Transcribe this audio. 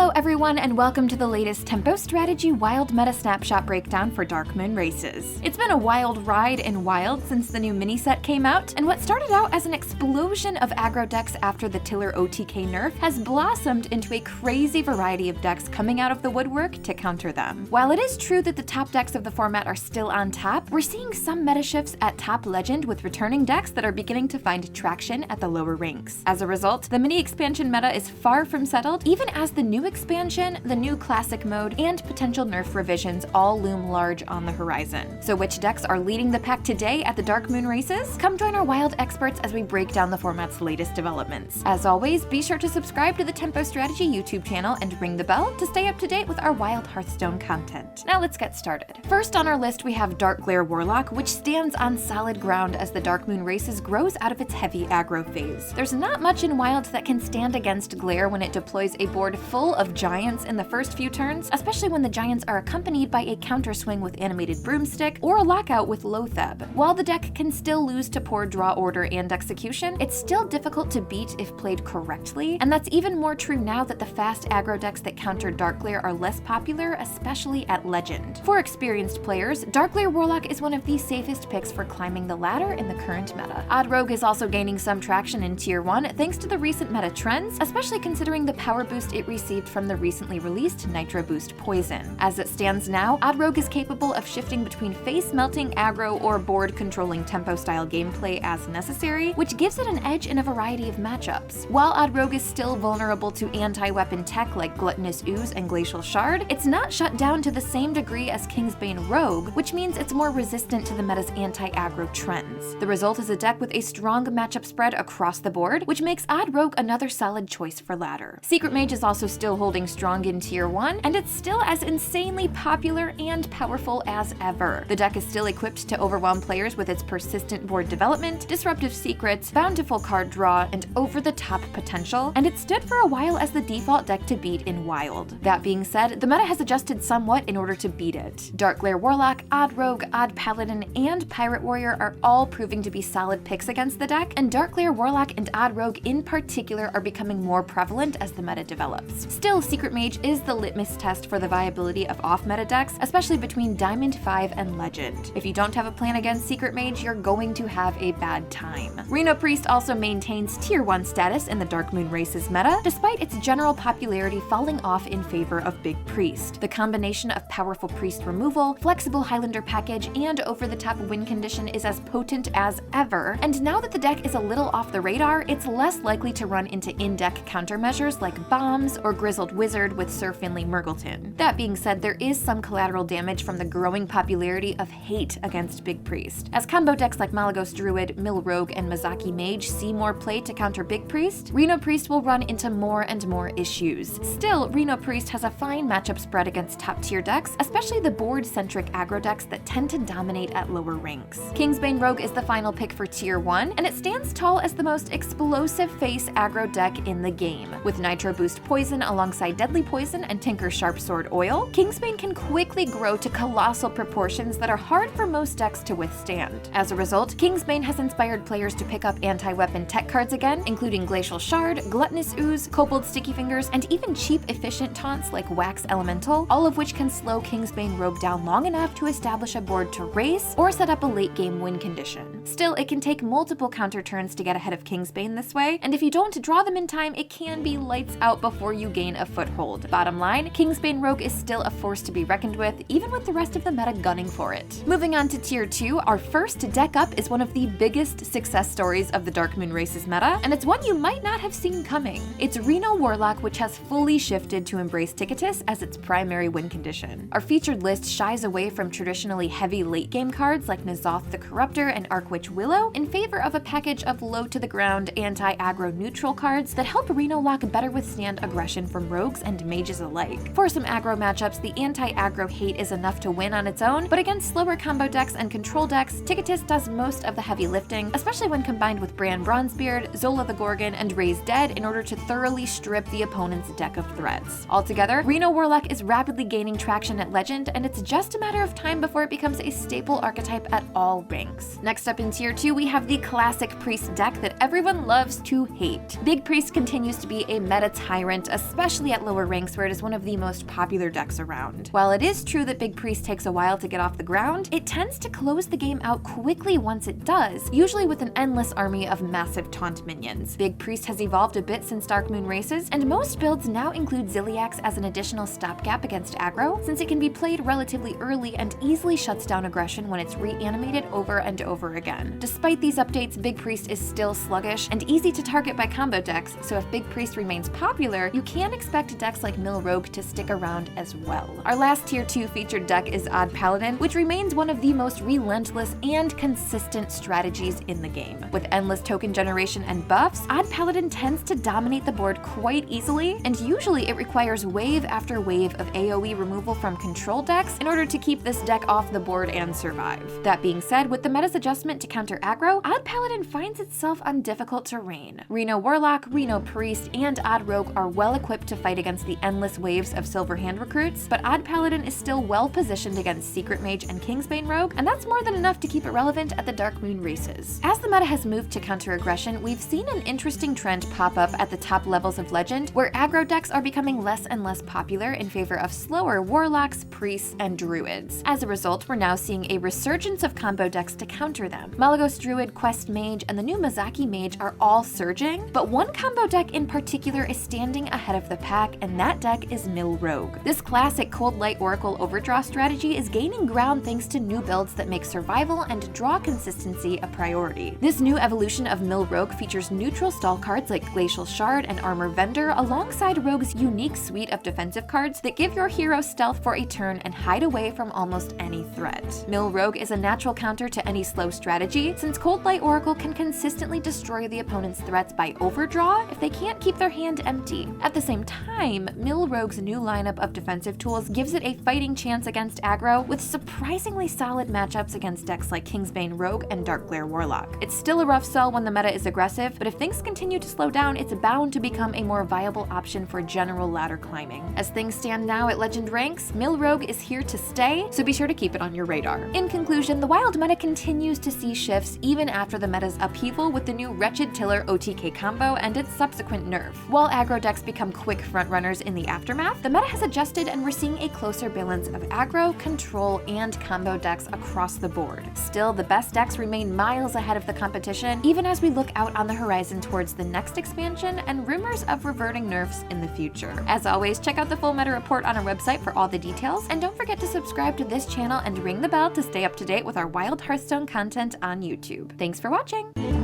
Hello everyone, and welcome to the latest tempo strategy Wild Meta Snapshot Breakdown for Darkmoon Races. It's been a wild ride in Wild since the new mini set came out, and what started out as an explosion of aggro decks after the Tiller OTK nerf has blossomed into a crazy variety of decks coming out of the woodwork to counter them. While it is true that the top decks of the format are still on top, we're seeing some meta shifts at top Legend with returning decks that are beginning to find traction at the lower ranks. As a result, the mini expansion meta is far from settled, even as the new expansion, the new classic mode, and potential nerf revisions all loom large on the horizon. So which decks are leading the pack today at the Darkmoon Races? Come join our Wild experts as we break down the format's latest developments. As always, be sure to subscribe to the Tempo Strategy YouTube channel and ring the bell to stay up to date with our Wild Hearthstone content. Now let's get started. First on our list we have Dark Glare Warlock, which stands on solid ground as the Darkmoon Races grows out of its heavy aggro phase. There's not much in Wild that can stand against Glare when it deploys a board full of giants in the first few turns, especially when the giants are accompanied by a counter swing with animated broomstick or a lockout with Lotheb. While the deck can still lose to poor draw order and execution, it's still difficult to beat if played correctly, and that's even more true now that the fast aggro decks that counter Dark Glare are less popular, especially at Legend. For experienced players, Dark Glare Warlock is one of the safest picks for climbing the ladder in the current meta. Odd Rogue is also gaining some traction in Tier 1 thanks to the recent meta trends, especially considering the power boost it received from the recently released Nitro Boost Poison. As it stands now, Odd Rogue is capable of shifting between face-melting aggro or board-controlling tempo-style gameplay as necessary, which gives it an edge in a variety of matchups. While Odd Rogue is still vulnerable to anti-weapon tech like Gluttonous Ooze and Glacial Shard, it's not shut down to the same degree as Kingsbane Rogue, which means it's more resistant to the meta's anti-aggro trends. The result is a deck with a strong matchup spread across the board, which makes Odd Rogue another solid choice for ladder. Secret Mage is also still holding strong in Tier 1, and it's still as insanely popular and powerful as ever. The deck is still equipped to overwhelm players with its persistent board development, disruptive secrets, bountiful card draw, and over-the-top potential, and it stood for a while as the default deck to beat in Wild. That being said, the meta has adjusted somewhat in order to beat it. Dark Glare Warlock, Odd Rogue, Odd Paladin, and Pirate Warrior are all proving to be solid picks against the deck, and Dark Glare Warlock and Odd Rogue in particular are becoming more prevalent as the meta develops. Still, Secret Mage is the litmus test for the viability of off-meta decks, especially between Diamond 5 and Legend. If you don't have a plan against Secret Mage, you're going to have a bad time. Reno Priest also maintains Tier 1 status in the Darkmoon Races meta, despite its general popularity falling off in favor of Big Priest. The combination of powerful Priest removal, flexible Highlander package, and over-the-top win condition is as potent as ever, and now that the deck is a little off the radar, it's less likely to run into in-deck countermeasures like bombs or Grizzled Wizard with Sir Finley Murgleton. That being said, there is some collateral damage from the growing popularity of hate against Big Priest. As combo decks like Malagos Druid, Mill Rogue, and Mazaki Mage see more play to counter Big Priest, Reno Priest will run into more and more issues. Still, Reno Priest has a fine matchup spread against top-tier decks, especially the board-centric aggro decks that tend to dominate at lower ranks. Kingsbane Rogue is the final pick for Tier 1, and it stands tall as the most explosive face aggro deck in the game. With Nitro Boost Poison alongside Deadly Poison and Tinker Sharpsword Oil, Kingsbane can quickly grow to colossal proportions that are hard for most decks to withstand. As a result, Kingsbane has inspired players to pick up anti-weapon tech cards again, including Glacial Shard, Gluttonous Ooze, Kobold Sticky Fingers, and even cheap efficient taunts like Wax Elemental, all of which can slow Kingsbane Rogue down long enough to establish a board to race or set up a late-game win condition. Still, it can take multiple counter turns to get ahead of Kingsbane this way, and if you don't draw them in time, it can be lights out before you gain a foothold. Bottom line, Kingsbane Rogue is still a force to be reckoned with, even with the rest of the meta gunning for it. Moving on to Tier 2, our first deck up is one of the biggest success stories of the Darkmoon Races meta, and it's one you might not have seen coming. It's Reno Warlock, which has fully shifted to embrace Ticketus as its primary win condition. Our featured list shies away from traditionally heavy late-game cards like N'Zoth the Corruptor and Archwitch Willow in favor of a package of low-to-the-ground anti-aggro neutral cards that help Reno Lock better withstand aggression from rogues and mages alike. For some aggro matchups, the anti-aggro hate is enough to win on its own, but against slower combo decks and control decks, Ticketus does most of the heavy lifting, especially when combined with Bran Bronzebeard, Zola the Gorgon, and Raised Dead in order to thoroughly strip the opponent's deck of threats. Altogether, Reno Warlock is rapidly gaining traction at Legend, and it's just a matter of time before it becomes a staple archetype at all ranks. Next up in Tier 2, we have the classic Priest deck that everyone loves to hate. Big Priest continues to be a meta tyrant, especially at lower ranks where it is one of the most popular decks around. While it is true that Big Priest takes a while to get off the ground, it tends to close the game out quickly once it does, usually with an endless army of massive taunt minions. Big Priest has evolved a bit since Darkmoon Races, and most builds now include Ziliax as an additional stopgap against aggro, since it can be played relatively early and easily shuts down aggression when it's reanimated over and over again. Despite these updates, Big Priest is still sluggish and easy to target by combo decks, so if Big Priest remains popular, you can expect decks like Mill Rogue to stick around as well. Our last Tier 2 featured deck is Odd Paladin, which remains one of the most relentless and consistent strategies in the game. With endless token generation and buffs, Odd Paladin tends to dominate the board quite easily, and usually it requires wave after wave of AoE removal from control decks in order to keep this deck off the board and survive. That being said, with the meta's adjustment to counter aggro, Odd Paladin finds itself on difficult terrain. Reno Warlock, Reno Priest, and Odd Rogue are well equipped to fight against the endless waves of Silver Hand recruits, but Odd Paladin is still well positioned against Secret Mage and Kingsbane Rogue, and that's more than enough to keep it relevant at the Darkmoon Races. As the meta has moved to counter aggression, we've seen an interesting trend pop up at the top levels of Legend, where aggro decks are becoming less and less popular in favor of slower Warlocks, Priests, and Druids. As a result, we're now seeing a resurgence of combo decks to counter them. Malygos Druid, Quest Mage, and the new Mazaki Mage are all surging, but one combo deck in particular is standing ahead of the pack, and that deck is Mill Rogue. This classic Cold Light Oracle overdraw strategy is gaining ground thanks to new builds that make survival and draw consistency a priority. This new evolution of Mill Rogue features neutral stall cards like Glacial Shard and Armor Vendor alongside Rogue's unique suite of defensive cards that give your hero stealth for a turn and hide away from almost any threat. Mill Rogue is a natural counter to any slow strategy, since Cold Light Oracle can consistently destroy the opponent's threats by overdraw if they can't keep their hand empty. At the same time, Mill Rogue's new lineup of defensive tools gives it a fighting chance against aggro, with surprisingly solid matchups against decks like Kingsbane Rogue and Darkglare Warlock. It's still a rough sell when the meta is aggressive, but if things continue to slow down, it's bound to become a more viable option for general ladder climbing. As things stand now at Legend ranks, Mill Rogue is here to stay, so be sure to keep it on your radar. In conclusion, the Wild meta continues to see shifts even after the meta's upheaval with the new Wretched Tiller OTK combo and its subsequent nerf. While aggro decks become quick frontrunners in the aftermath, the meta has adjusted and we're seeing a closer balance of aggro, control, and combo decks across the board. Still, the best decks remain miles ahead of the competition, even as we look out on the horizon towards the next expansion and rumors of reverting nerfs in the future. As always, check out the full meta report on our website for all the details, and don't forget to subscribe to this channel and ring the bell to stay up to date with our Wild Hearthstone content on YouTube. Thanks for watching!